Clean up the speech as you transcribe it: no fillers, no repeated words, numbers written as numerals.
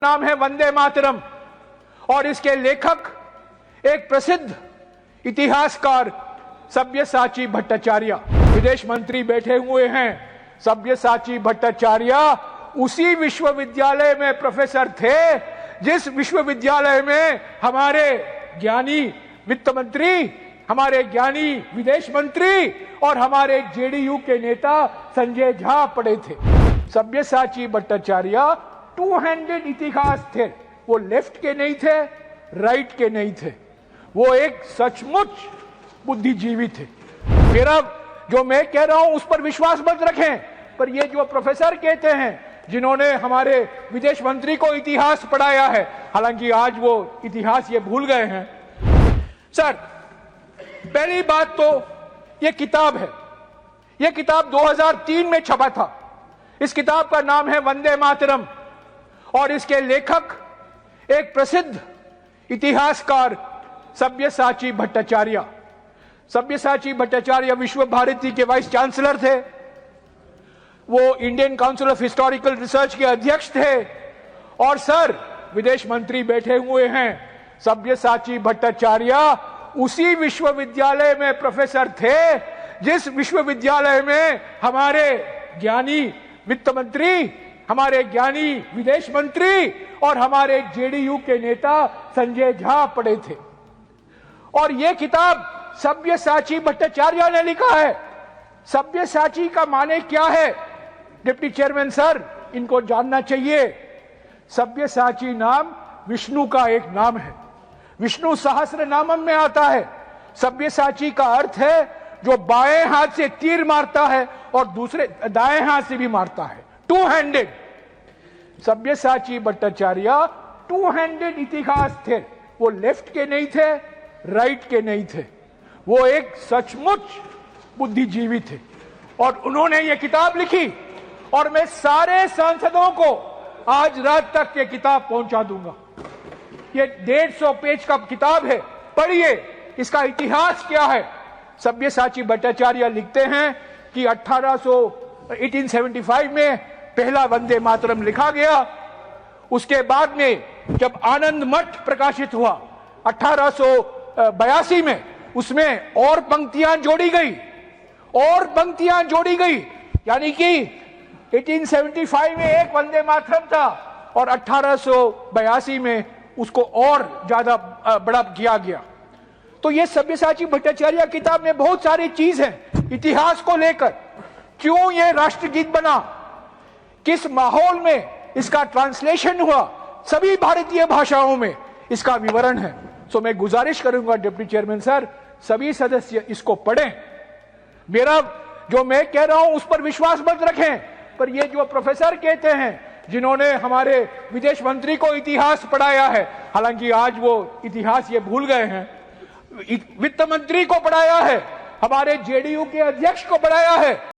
नाम है वंदे मातरम और इसके लेखक एक प्रसिद्ध इतिहासकार सब्यसाची भट्टाचार्य। विदेश मंत्री बैठे हुए हैं। सब्यसाची भट्टाचार्य उसी विश्वविद्यालय में प्रोफेसर थे जिस विश्वविद्यालय में हमारे ज्ञानी वित्त मंत्री, हमारे ज्ञानी विदेश मंत्री और हमारे जेडीयू के नेता संजय झा पढ़े थे। सब्यसाची भट्टाचार्य टू हैंडेड इतिहास थे। वो लेफ्ट के नहीं थे, राइट के नहीं थे, वो एक सचमुच बुद्धिजीवी थे। मेरा जो मैं कह रहा हूं उस पर विश्वास मत रखें, पर ये जो प्रोफेसर कहते हैं जिन्होंने हमारे विदेश मंत्री को इतिहास पढ़ाया है, हालांकि आज वो इतिहास ये भूल गए हैं। सर, पहली बात तो ये किताब है। ये किताब 2003 में छपा था। इस किताब का नाम है वंदे मातरम और इसके लेखक एक प्रसिद्ध इतिहासकार सब्यसाची भट्टाचार्य। सब्यसाची भट्टाचार्य विश्व भारती के वाइस चांसलर थे। वो Indian council of historical research के अध्यक्ष थे और सर विदेश मंत्री बैठे हुए हैं। सब्यसाची भट्टाचार्य उसी विश्वविद्यालय में प्रोफेसर थे जिस विश्वविद्यालय में हमारे ज्ञानी वित्त मंत्री, हमारे ज्ञानी विदेश मंत्री और हमारे जेडीयू के नेता संजय झा पढ़े थे। और यह किताब सब्यसाची भट्टाचार्य ने लिखा है। सब्यसाची का माने क्या है? डिप्टी चेयरमैन सर, इनको जानना चाहिए। सब्यसाची नाम विष्णु का एक नाम है। विष्णु सहस्त्र नामम में आता है। सब्यसाची का अर्थ है जो बाएं हाथ से तीर मारता है और दूसरे दाएं हाथ से भी मारता है, two handed. Sabyasachi Bhattacharya two handed इतिहास थे। वो लेफ्ट के नहीं थे, राइट के नहीं थे, वो एक सचमुच बुद्धिजीवी थे और उन्होंने ये किताब लिखी। और मैं सारे सांसदों को आज रात तक ये किताब पहुंचा दूंगा। ये 150 पेज का किताब है, पढ़िए इसका इतिहास क्या है। सब्यसाची भट्टाचार्य लिखते हैं कि 1875 में पहला वंदे मातरम लिखा गया। उसके बाद में जब आनंद मठ प्रकाशित हुआ 1882 में, उसमें और पंक्तियां जोड़ी गई, और पंक्तियां जोड़ी गई। यानी कि 1875 में एक वंदे मातरम था और 1882 में उसको और ज्यादा बड़ा किया गया। तो ये सब्यसाची भट्टाचार्य किताब में बहुत सारी चीज है इतिहास को लेकर। क्यों ये राष्ट्रगीत बना, किस माहौल में इसका ट्रांसलेशन हुआ, सभी भारतीय भाषाओं में इसका विवरण है। सो मैं गुजारिश करूंगा डिप्टी चेयरमैन सर, सभी सदस्य इसको पढ़ें। मेरा जो मैं कह रहा हूं उस पर विश्वास मत रखें, पर ये जो प्रोफेसर कहते हैं जिन्होंने हमारे विदेश मंत्री को इतिहास पढ़ाया है, हालांकि आज वो इतिहास ये भूल गए हैं, वित्त मंत्री को पढ़ाया है, हमारे जेडीयू के अध्यक्ष को पढ़ाया है।